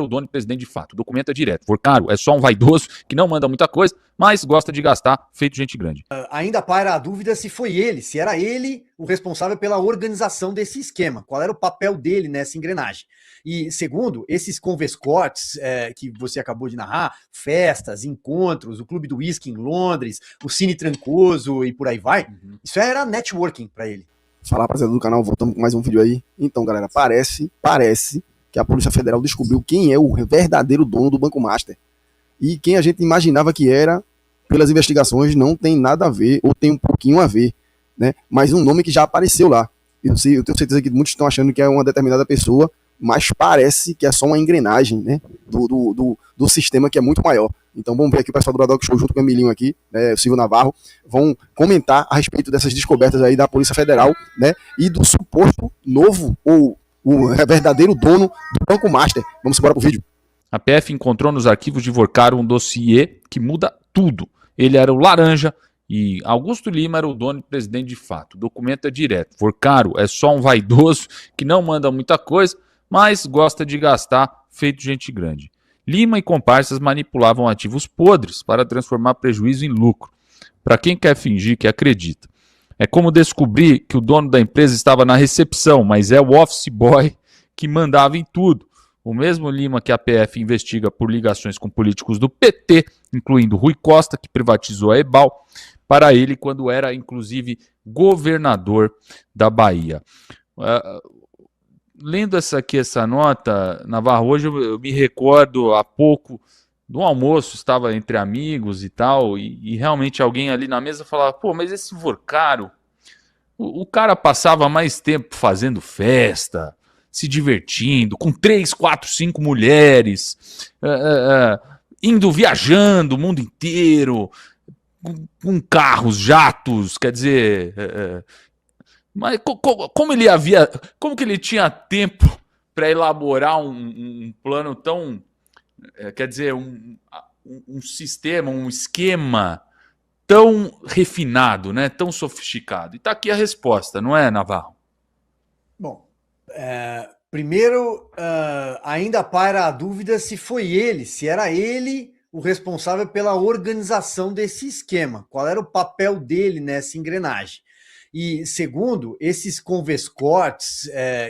o dono e presidente de fato. O documento é direto. Vorcaro é só um vaidoso que não manda muita coisa, mas gosta de gastar, feito gente grande. Ainda paira a dúvida se foi ele, se era ele o responsável pela organização desse esquema, qual era o papel dele nessa engrenagem. E segundo, esses convescotes que você acabou de narrar, festas, encontros, o Clube do Whisky em Londres, o Cine Trancoso e por aí vai, isso era networking para ele. Falar, rapaziada do canal, voltamos com mais um vídeo aí. Então, galera, parece que a Polícia Federal descobriu quem é o verdadeiro dono do Banco Master. E quem a gente imaginava que era, pelas investigações, não tem nada a ver, ou tem um pouquinho a ver, né? Mas um nome que já apareceu lá. Eu tenho certeza que muitos estão achando que é uma determinada pessoa, mas parece que é só uma engrenagem, né? Do sistema que é muito maior. Então vamos ver aqui o pessoal do Bradock Show junto com o Emilinho aqui, né, o Silvio Navarro, vão comentar a respeito dessas descobertas aí da Polícia Federal, né, e do suposto novo, ou o verdadeiro dono do Banco Master. Vamos embora pro vídeo. A PF encontrou nos arquivos de Vorcaro um dossiê que muda tudo. Ele era o laranja e Augusto Lima era o dono e presidente de fato. O documento é direto. Vorcaro é só um vaidoso que não manda muita coisa, mas gosta de gastar, feito gente grande. Lima e comparsas manipulavam ativos podres para transformar prejuízo em lucro. Para quem quer fingir que acredita. É como descobrir que o dono da empresa estava na recepção, mas é o office boy que mandava em tudo. O mesmo Lima que a PF investiga por ligações com políticos do PT, incluindo Rui Costa, que privatizou a Ebal, para ele quando era, inclusive, governador da Bahia. Lendo essa nota, Navarro, hoje eu me recordo há pouco do almoço, estava entre amigos e tal, e realmente alguém ali na mesa falava, pô, mas esse Vorcaro, o cara passava mais tempo fazendo festa, se divertindo, com 3, 4, 5 mulheres, indo viajando o mundo inteiro, com carros, jatos, quer dizer... Mas como que ele tinha tempo para elaborar um plano tão, quer dizer, um sistema, um esquema tão refinado, né, tão sofisticado? E tá aqui a resposta, não é, Navarro? Bom, primeiro, ainda paira a dúvida se foi ele, se era ele o responsável pela organização desse esquema, qual era o papel dele nessa engrenagem. E segundo, esses convescotes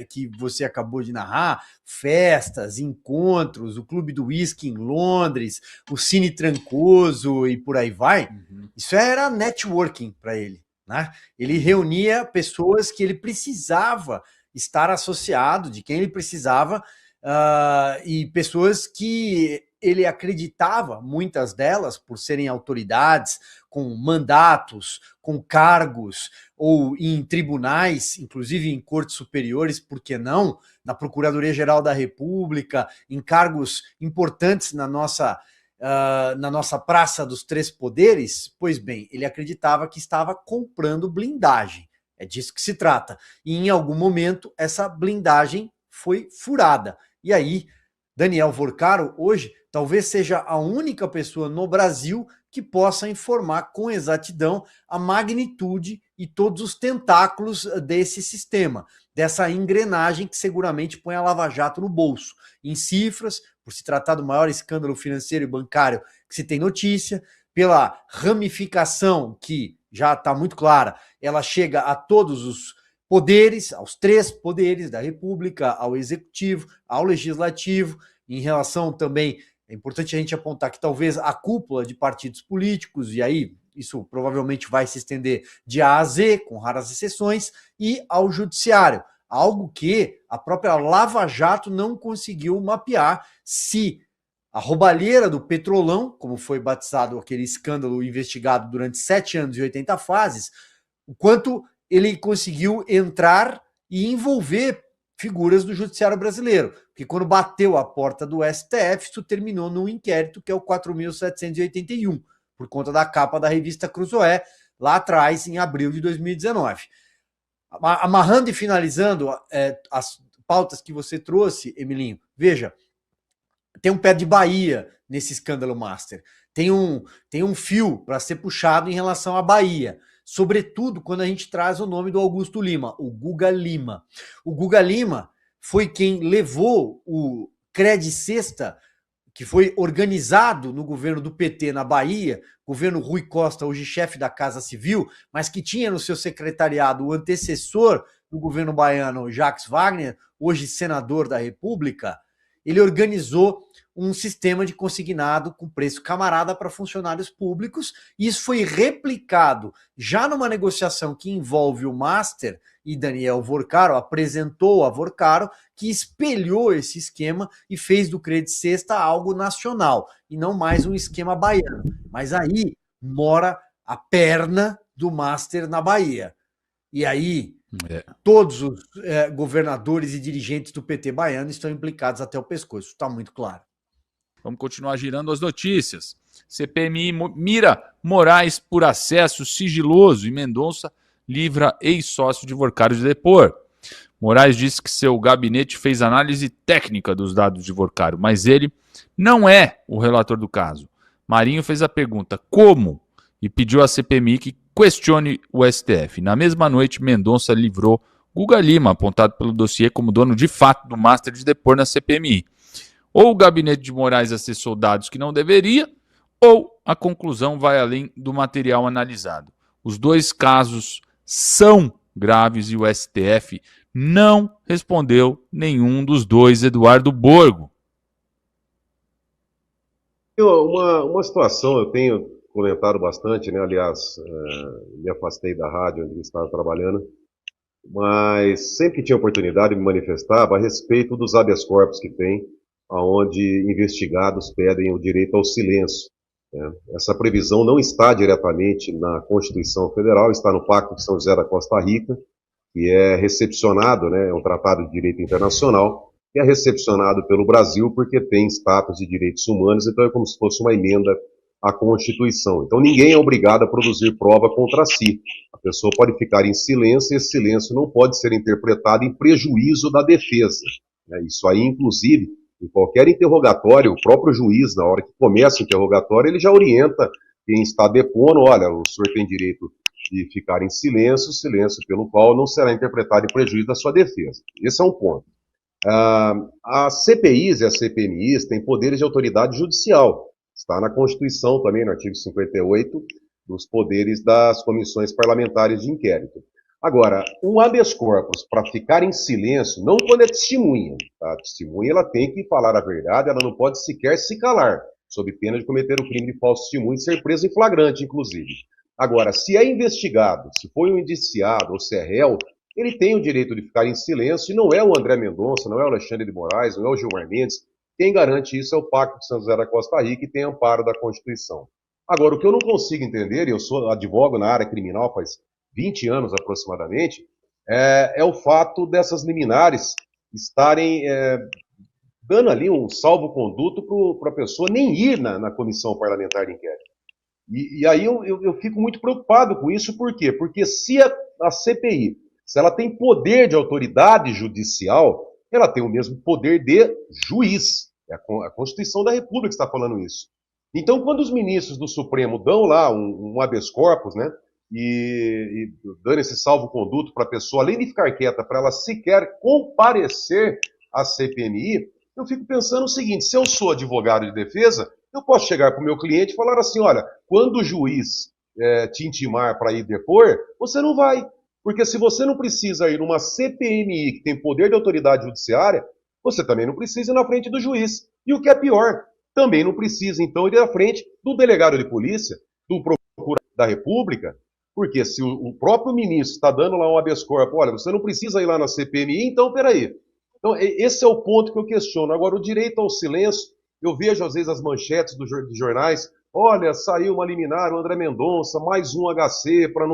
que você acabou de narrar, festas, encontros, o Clube do Whisky em Londres, o Cine Trancoso e por aí vai, isso era networking para ele, né? Ele reunia pessoas que ele precisava estar associado, de quem ele precisava, e pessoas que ele acreditava, muitas delas, por serem autoridades, com mandatos, com cargos, ou em tribunais, inclusive em cortes superiores, por que não? Na Procuradoria-Geral da República, em cargos importantes na nossa Praça dos Três Poderes. Pois bem, ele acreditava que estava comprando blindagem. É disso que se trata. E em algum momento, essa blindagem foi furada. E aí, Daniel Vorcaro, hoje, talvez seja a única pessoa no Brasil que possa informar com exatidão a magnitude e todos os tentáculos desse sistema, dessa engrenagem que seguramente põe a Lava Jato no bolso. Em cifras, por se tratar do maior escândalo financeiro e bancário que se tem notícia, pela ramificação que já está muito clara, ela chega a todos os poderes, aos 3 poderes da República, ao Executivo, ao Legislativo, em relação também... É importante a gente apontar que talvez a cúpula de partidos políticos, e aí isso provavelmente vai se estender de A a Z, com raras exceções, e ao judiciário, algo que a própria Lava Jato não conseguiu mapear se a roubalheira do Petrolão, como foi batizado aquele escândalo investigado durante 7 anos e 80 fases, o quanto ele conseguiu entrar e envolver figuras do judiciário brasileiro, porque quando bateu a porta do STF, isso terminou num inquérito que é o 4.781, por conta da capa da revista Cruzoé, lá atrás, em abril de 2019. Amarrando e finalizando as pautas que você trouxe, Emilinho, veja, tem um pé de Bahia nesse escândalo Master, tem um fio para ser puxado em relação à Bahia, sobretudo quando a gente traz o nome do Augusto Lima, o Guga Lima. O Guga Lima foi quem levou o Credicesta, que foi organizado no governo do PT na Bahia, governo Rui Costa, hoje chefe da Casa Civil, mas que tinha no seu secretariado o antecessor do governo baiano, Jacques Wagner, hoje senador da República. Ele organizou um sistema de consignado com preço camarada para funcionários públicos, e isso foi replicado já numa negociação que envolve o Master e Daniel Vorcaro, apresentou a Vorcaro, que espelhou esse esquema e fez do Credicesta algo nacional, e não mais um esquema baiano. Mas aí mora a perna do Master na Bahia. E aí todos os governadores e dirigentes do PT baiano estão implicados até o pescoço, está muito claro. Vamos continuar girando as notícias. CPMI mira Moraes por acesso sigiloso e Mendonça livra ex-sócio de Vorcaro de depor. Moraes disse que seu gabinete fez análise técnica dos dados de Vorcaro, mas ele não é o relator do caso. Marinho fez a pergunta como e pediu à CPMI que questione o STF. Na mesma noite, Mendonça livrou Guga Lima, apontado pelo dossiê como dono de fato do master de depor na CPMI. Ou o gabinete de Moraes acessou dados que não deveria, ou a conclusão vai além do material analisado. Os dois casos são graves e o STF não respondeu nenhum dos dois, Eduardo Borgo. Uma situação, eu tenho comentado bastante, né? Aliás, me afastei da rádio onde eu estava trabalhando, mas sempre que tinha oportunidade me manifestava a respeito dos habeas corpus que tem, onde investigados pedem o direito ao silêncio. Né? Essa previsão não está diretamente na Constituição Federal, está no Pacto de São José da Costa Rica, que é recepcionado, né? É um tratado de direito internacional, que é recepcionado pelo Brasil porque tem status de direitos humanos, então é como se fosse uma emenda à Constituição. Então ninguém é obrigado a produzir prova contra si. A pessoa pode ficar em silêncio e esse silêncio não pode ser interpretado em prejuízo da defesa. Né? Isso aí, inclusive, em qualquer interrogatório, o próprio juiz, na hora que começa o interrogatório, ele já orienta quem está depondo, olha, o senhor tem direito de ficar em silêncio, silêncio pelo qual não será interpretado em prejuízo da sua defesa. Esse é um ponto. As CPIs e as CPMIs têm poderes de autoridade judicial. Está na Constituição também, no artigo 58, dos poderes das comissões parlamentares de inquérito. Agora, um habeas corpus para ficar em silêncio, não quando é testemunha. Tá? A testemunha ela tem que falar a verdade, ela não pode sequer se calar, sob pena de cometer o crime de falso testemunho e ser preso em flagrante, inclusive. Agora, se é investigado, se foi um indiciado ou se é réu, ele tem o direito de ficar em silêncio, e não é o André Mendonça, não é o Alexandre de Moraes, não é o Gilmar Mendes. Quem garante isso é o Pacto de São José da Costa Rica, que tem amparo da Constituição. Agora, o que eu não consigo entender, e eu sou advogo na área criminal faz 20 anos aproximadamente, é o fato dessas liminares estarem dando ali um salvo-conduto para a pessoa nem ir na comissão parlamentar de inquérito. E aí eu fico muito preocupado com isso, por quê? Porque se a CPI, se ela tem poder de autoridade judicial, ela tem o mesmo poder de juiz. É a Constituição da República que está falando isso. Então, quando os ministros do Supremo dão lá um habeas corpus, né, e dando esse salvo-conduto para a pessoa, além de ficar quieta, para ela sequer comparecer à CPMI, eu fico pensando o seguinte, se eu sou advogado de defesa, eu posso chegar para o meu cliente e falar assim, olha, quando o juiz te intimar para ir depor, você não vai. Porque se você não precisa ir numa CPMI que tem poder de autoridade judiciária, você também não precisa ir na frente do juiz. E o que é pior, também não precisa, então, ir na frente do delegado de polícia, do procurador da República, porque se o próprio ministro está dando lá um habeas corpus, olha, você não precisa ir lá na CPMI, então, peraí. Então, esse é o ponto que eu questiono. Agora, o direito ao silêncio, eu vejo, às vezes, as manchetes dos jornais, olha, saiu uma liminar, o André Mendonça, mais um HC para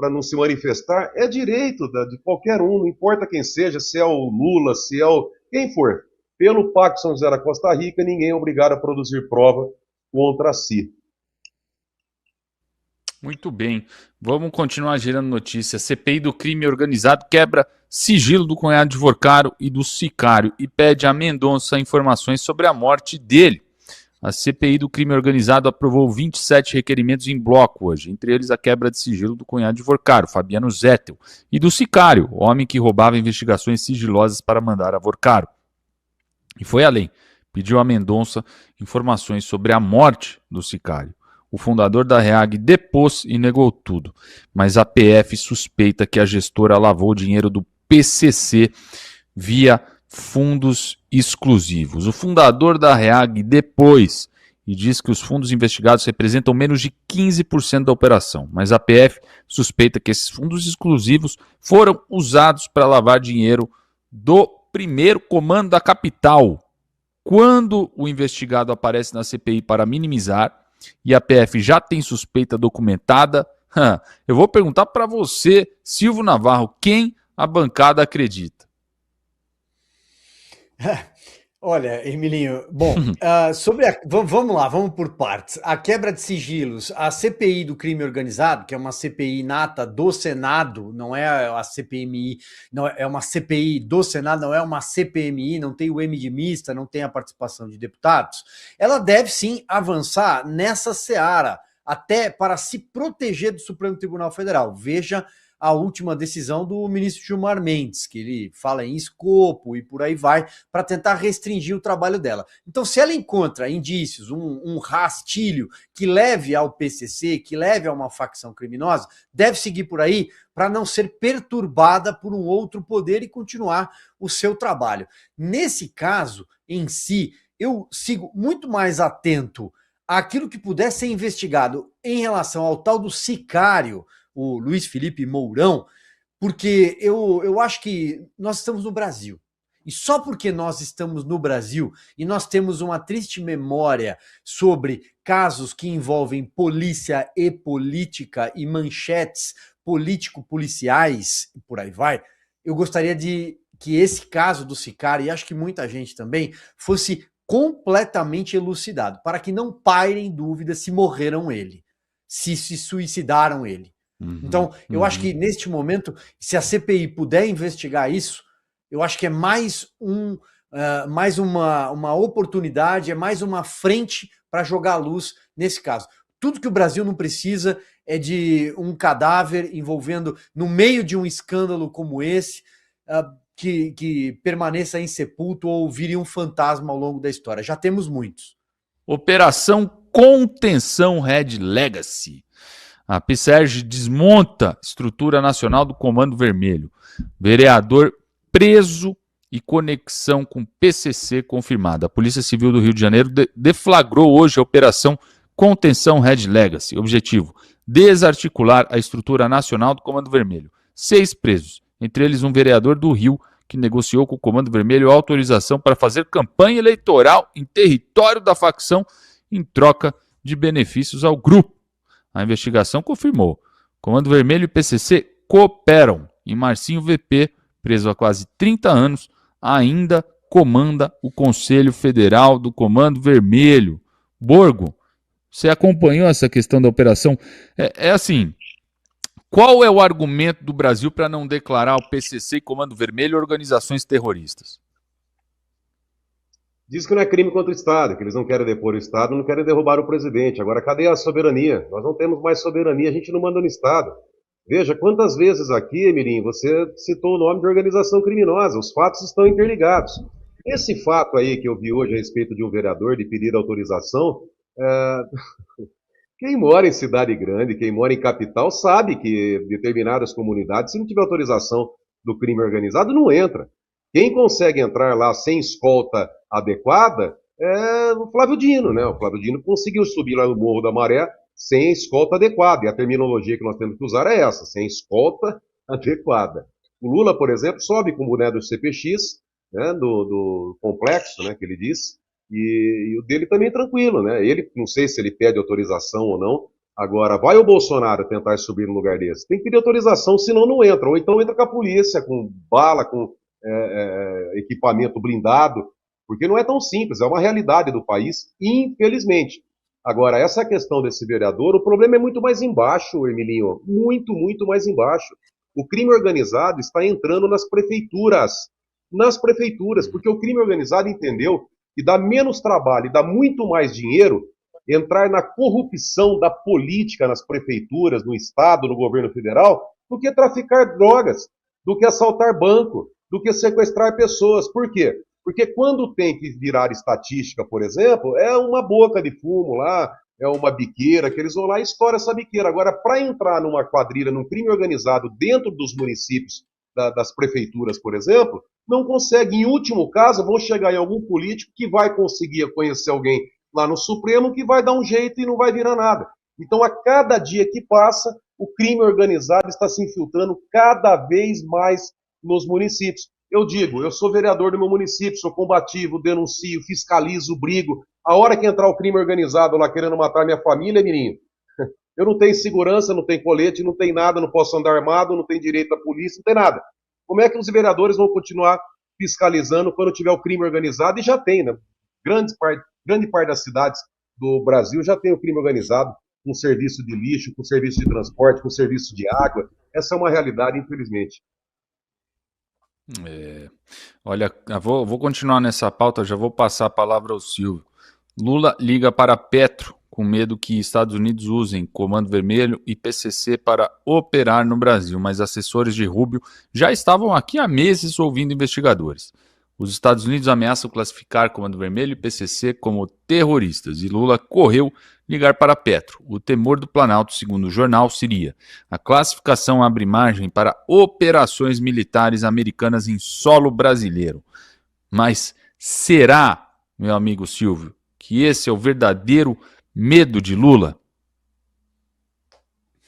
não se manifestar, é direito de qualquer um, não importa quem seja, se é o Lula, se é quem for. Pelo Pacto São José da Costa Rica, ninguém é obrigado a produzir prova contra si. Muito bem. Vamos continuar girando notícias. CPI do crime organizado quebra sigilo do cunhado de Vorcaro e do sicário e pede a Mendonça informações sobre a morte dele. A CPI do crime organizado aprovou 27 requerimentos em bloco hoje, entre eles a quebra de sigilo do cunhado de Vorcaro, Fabiano Zettel, e do sicário, homem que roubava investigações sigilosas para mandar a Vorcaro. E foi além. Pediu a Mendonça informações sobre a morte do sicário. O fundador da REAG depôs e negou tudo, mas a PF suspeita que a gestora lavou dinheiro do PCC via fundos exclusivos. O fundador da REAG depôs e diz que os fundos investigados representam menos de 15% da operação, mas a PF suspeita que esses fundos exclusivos foram usados para lavar dinheiro do primeiro comando da capital. Quando o investigado aparece na CPI para minimizar, e a PF já tem suspeita documentada, eu vou perguntar para você, Silvio Navarro, quem a bancada acredita? Olha, Emilinho, bom, vamos lá, vamos por partes. A quebra de sigilos, a CPI do crime organizado, que é uma CPI nata do Senado, não é a CPMI, não é uma CPI do Senado, não é uma CPMI, não tem o M de mista, não tem a participação de deputados, ela deve sim avançar nessa seara, até para se proteger do Supremo Tribunal Federal. Veja a última decisão do ministro Gilmar Mendes, que ele fala em escopo e por aí vai, para tentar restringir o trabalho dela. Então, se ela encontra indícios, um rastilho que leve ao PCC, que leve a uma facção criminosa, deve seguir por aí para não ser perturbada por um outro poder e continuar o seu trabalho. Nesse caso, em si, eu sigo muito mais atento àquilo que puder ser investigado em relação ao tal do sicário, o Luiz Felipe Mourão, porque eu acho que nós estamos no Brasil. E só porque nós estamos no Brasil e nós temos uma triste memória sobre casos que envolvem polícia e política e manchetes político-policiais, e por aí vai, eu gostaria de que esse caso do sicário, e acho que muita gente também, fosse completamente elucidado, para que não pairem dúvidas se morreram ele, se suicidaram ele. Então, eu acho que neste momento, se a CPI puder investigar isso, eu acho que é mais uma oportunidade, é mais uma frente para jogar a luz nesse caso. Tudo que o Brasil não precisa é de um cadáver envolvendo, no meio de um escândalo como esse, que permaneça insepulto ou vire um fantasma ao longo da história. Já temos muitos. Operação Contenção Red Legacy. A PSERG desmonta estrutura nacional do Comando Vermelho. Vereador preso e conexão com PCC confirmada. A Polícia Civil do Rio de Janeiro deflagrou hoje a Operação Contenção Red Legacy. Objetivo: desarticular a estrutura nacional do Comando Vermelho. 6 presos, entre eles um vereador do Rio que negociou com o Comando Vermelho autorização para fazer campanha eleitoral em território da facção em troca de benefícios ao grupo. A investigação confirmou. Comando Vermelho e PCC cooperam e Marcinho VP, preso há quase 30 anos, ainda comanda o Conselho Federal do Comando Vermelho. Borgo, você acompanhou essa questão da operação? É assim, qual é o argumento do Brasil para não declarar o PCC e Comando Vermelho organizações terroristas? Diz que não é crime contra o Estado, que eles não querem depor o Estado, não querem derrubar o presidente. Agora, cadê a soberania? Nós não temos mais soberania, a gente não manda no Estado. Veja, quantas vezes aqui, Emirim, você citou o nome de organização criminosa, os fatos estão interligados. Esse fato aí que eu vi hoje a respeito de um vereador de pedir autorização, quem mora em cidade grande, quem mora em capital, sabe que determinadas comunidades, se não tiver autorização do crime organizado, não entra. Quem consegue entrar lá sem escolta adequada é o Flávio Dino, né? O Flávio Dino conseguiu subir lá no Morro da Maré sem escolta adequada. E a terminologia que nós temos que usar é essa, sem escolta adequada. O Lula, por exemplo, sobe com o boné do CPX, né, do complexo, né, que ele diz, e o dele também tranquilo, né? Ele, não sei se ele pede autorização ou não. Agora, vai o Bolsonaro tentar subir num lugar desse? Tem que pedir autorização, senão não entra. Ou então entra com a polícia, com bala, com equipamento blindado, porque não é tão simples, é uma realidade do país, infelizmente. Agora, essa questão desse vereador, o problema é muito mais embaixo, Emilinho, muito mais embaixo. O crime organizado está entrando nas prefeituras, porque o crime organizado entendeu que dá menos trabalho e dá muito mais dinheiro entrar na corrupção da política nas prefeituras, no Estado, no governo federal, do que traficar drogas, do que assaltar banco, do que sequestrar pessoas. Por quê? Porque quando tem que virar estatística, por exemplo, é uma boca de fumo lá, é uma biqueira, que eles vão lá e estouram essa biqueira. Agora, para entrar numa quadrilha, num crime organizado dentro dos municípios, das prefeituras, por exemplo, não consegue. Em último caso, vão chegar em algum político que vai conseguir conhecer alguém lá no Supremo que vai dar um jeito e não vai virar nada. Então, a cada dia que passa, o crime organizado está se infiltrando cada vez mais nos municípios. Eu digo, eu sou vereador do meu município, sou combativo, denuncio, fiscalizo, brigo. A hora que entrar o crime organizado lá querendo matar minha família, menino, eu não tenho segurança, não tenho colete, não tenho nada, não posso andar armado, não tenho direito à polícia, não tem nada. Como é que os vereadores vão continuar fiscalizando quando tiver o crime organizado? E já tem, né? Grande parte das cidades do Brasil já tem o crime organizado, com serviço de lixo, com serviço de transporte, com serviço de água. Essa é uma realidade, infelizmente. Olha, eu vou continuar nessa pauta, já vou passar a palavra ao Silvio. Lula liga para Petro, com medo que Estados Unidos usem Comando Vermelho e PCC para operar no Brasil, mas assessores de Rubio já estavam aqui há meses ouvindo investigadores. Os Estados Unidos ameaçam classificar Comando Vermelho e PCC como terroristas e Lula correu ligar para Petro. O temor do Planalto, segundo o jornal, seria: a classificação abre margem para operações militares americanas em solo brasileiro. Mas será, meu amigo Silvio, que esse é o verdadeiro medo de Lula?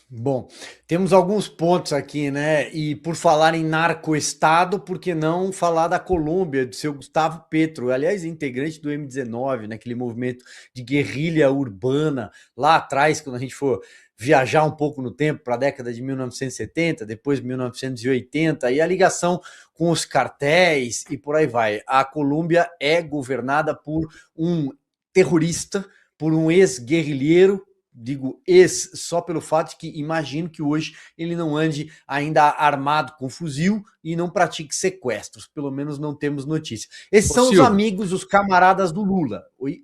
Bom, temos alguns pontos aqui, né? E por falar em narcoestado, por que não falar da Colômbia, do seu Gustavo Petro, aliás, integrante do M19, naquele movimento de guerrilha urbana, lá atrás, quando a gente for viajar um pouco no tempo, para a década de 1970, depois 1980, e a ligação com os cartéis e por aí vai. A Colômbia é governada por um terrorista, por um ex-guerrilheiro, digo ex só pelo fato de que imagino que hoje ele não ande ainda armado com fuzil e não pratique sequestros, pelo menos não temos notícia. Esses são Silvio, os amigos, os camaradas do Lula. Oi?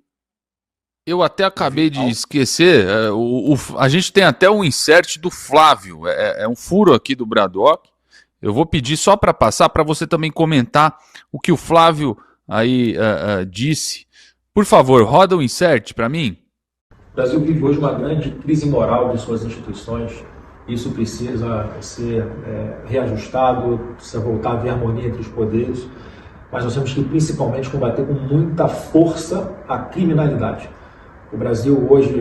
Eu até acabei de esquecer, a gente tem até um insert do Flávio, é um furo aqui do Bradock. Eu vou pedir só para passar, para você também comentar o que o Flávio aí disse. Por favor, roda o insert para mim. O Brasil vive hoje uma grande crise moral de suas instituições. Isso precisa ser reajustado, precisa voltar a haver harmonia entre os poderes. Mas nós temos que principalmente combater com muita força a criminalidade. O Brasil hoje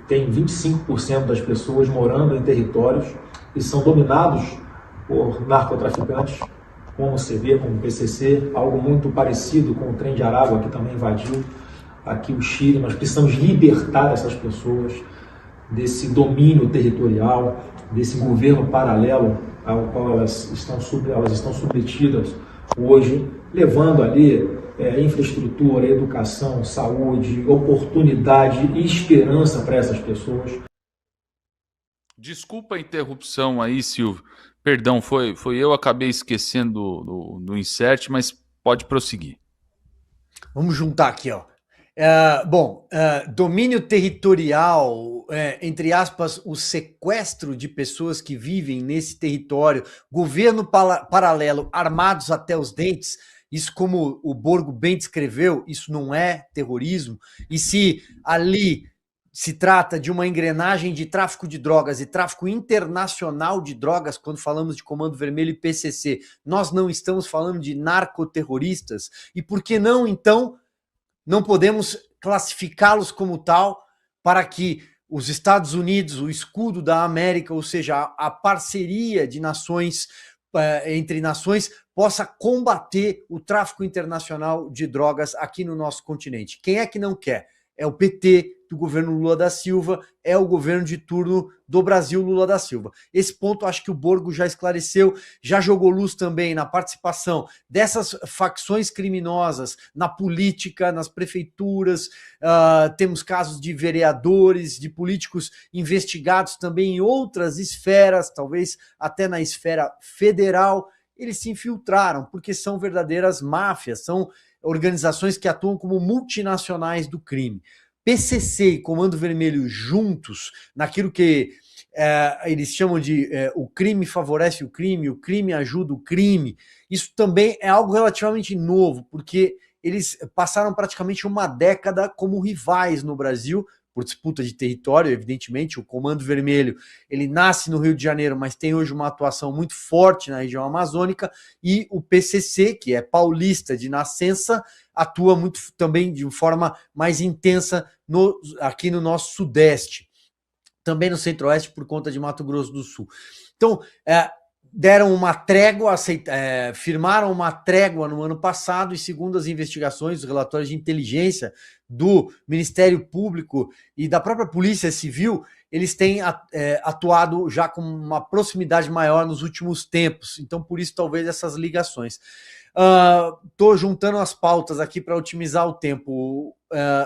tem 25% das pessoas morando em territórios que são dominados por narcotraficantes, como o CV, como o PCC, algo muito parecido com o Trem de Aragua, que também invadiu aqui o Chile. Nós precisamos libertar essas pessoas desse domínio territorial, desse governo paralelo ao qual elas estão submetidas hoje, levando ali infraestrutura, educação, saúde, oportunidade e esperança para essas pessoas. Desculpa a interrupção aí, Silvio. Perdão, foi eu, acabei esquecendo do insert, mas pode prosseguir. Vamos juntar aqui, ó. Domínio territorial, entre aspas, o sequestro de pessoas que vivem nesse território, governo paralelo, armados até os dentes, isso, como o Borgo bem descreveu, isso não é terrorismo. E se ali se trata de uma engrenagem de tráfico de drogas e tráfico internacional de drogas, quando falamos de Comando Vermelho e PCC, nós não estamos falando de narcoterroristas? E por que não, então, não podemos classificá-los como tal para que os Estados Unidos, o escudo da América, ou seja, a parceria de nações entre nações, possa combater o tráfico internacional de drogas aqui no nosso continente? Quem é que não quer? É o PT do governo Lula da Silva, é o governo de turno do Brasil Lula da Silva. Esse ponto acho que o Borgo já esclareceu, já jogou luz também na participação dessas facções criminosas na política, nas prefeituras. Temos casos de vereadores, de políticos investigados também em outras esferas, talvez até na esfera federal. Eles se infiltraram porque são verdadeiras máfias, são organizações que atuam como multinacionais do crime. PCC e Comando Vermelho juntos, naquilo que eles chamam de o crime favorece o crime ajuda o crime, isso também é algo relativamente novo, porque eles passaram praticamente uma década como rivais no Brasil, por disputa de território, evidentemente. O Comando Vermelho, ele nasce no Rio de Janeiro, mas tem hoje uma atuação muito forte na região amazônica, e o PCC, que é paulista de nascença, atua muito também de forma mais intensa aqui no nosso Sudeste, também no Centro-Oeste por conta de Mato Grosso do Sul. Então, deram uma trégua, firmaram uma trégua no ano passado, e segundo as investigações, os relatórios de inteligência do Ministério Público e da própria Polícia Civil, eles têm atuado já com uma proximidade maior nos últimos tempos. Então, por isso, talvez essas ligações. Estou juntando as pautas aqui para otimizar o tempo,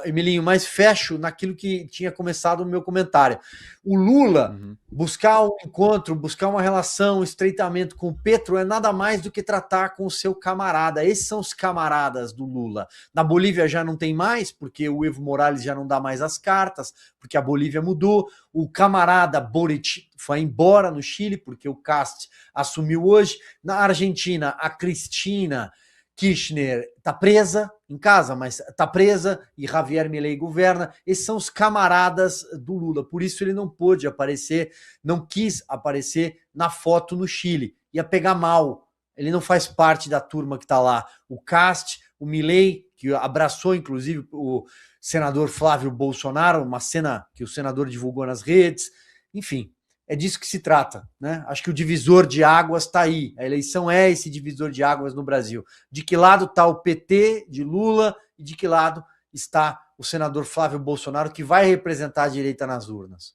Emilinho, mas fecho naquilo que tinha começado o meu comentário. O Lula buscar um encontro, buscar uma relação, um estreitamento com o Petro é nada mais do que tratar com o seu camarada. Esses são os camaradas do Lula. Na Bolívia já não tem mais, porque o Evo Morales já não dá mais as cartas, porque a Bolívia mudou. O camarada Boric foi embora no Chile, porque o Cast assumiu hoje. Na Argentina, a Cristina Kirchner está presa em casa, mas está presa, e Javier Milei governa. Esses são os camaradas do Lula, por isso ele não pôde aparecer, não quis aparecer na foto no Chile, ia pegar mal, ele não faz parte da turma que está lá. O Cast, o Milei, que abraçou inclusive o senador Flávio Bolsonaro, uma cena que o senador divulgou nas redes, enfim. É disso que se trata, né? Acho que o divisor de águas está aí. A eleição é esse divisor de águas no Brasil. De que lado está o PT de Lula e de que lado está o senador Flávio Bolsonaro, que vai representar a direita nas urnas?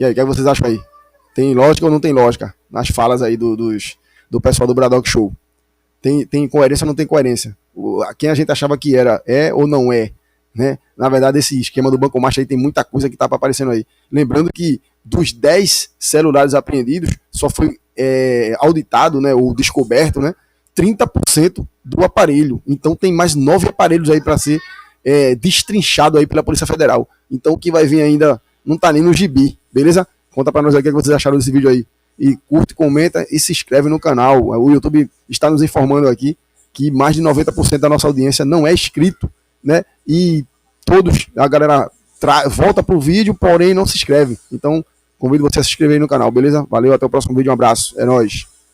E aí, o que vocês acham aí? Tem lógica ou não tem lógica nas falas aí do pessoal do Bradock Show? Tem coerência ou não tem coerência? Quem a gente achava que é ou não é? Né? Na verdade, esse esquema do Banco Master aí tem muita coisa que está aparecendo aí. Lembrando que dos 10 celulares apreendidos, só foi auditado, né, ou descoberto, né, 30% do aparelho. Então tem mais 9 aparelhos aí para ser destrinchado aí pela Polícia Federal. Então o que vai vir ainda não tá nem no gibi, beleza? Conta para nós aí o que vocês acharam desse vídeo aí. E curte, comenta e se inscreve no canal. O YouTube está nos informando aqui que mais de 90% da nossa audiência não é inscrito, né? E a galera volta pro vídeo, porém não se inscreve. Então, convido você a se inscrever aí no canal, beleza? Valeu, até o próximo vídeo, um abraço, é nóis.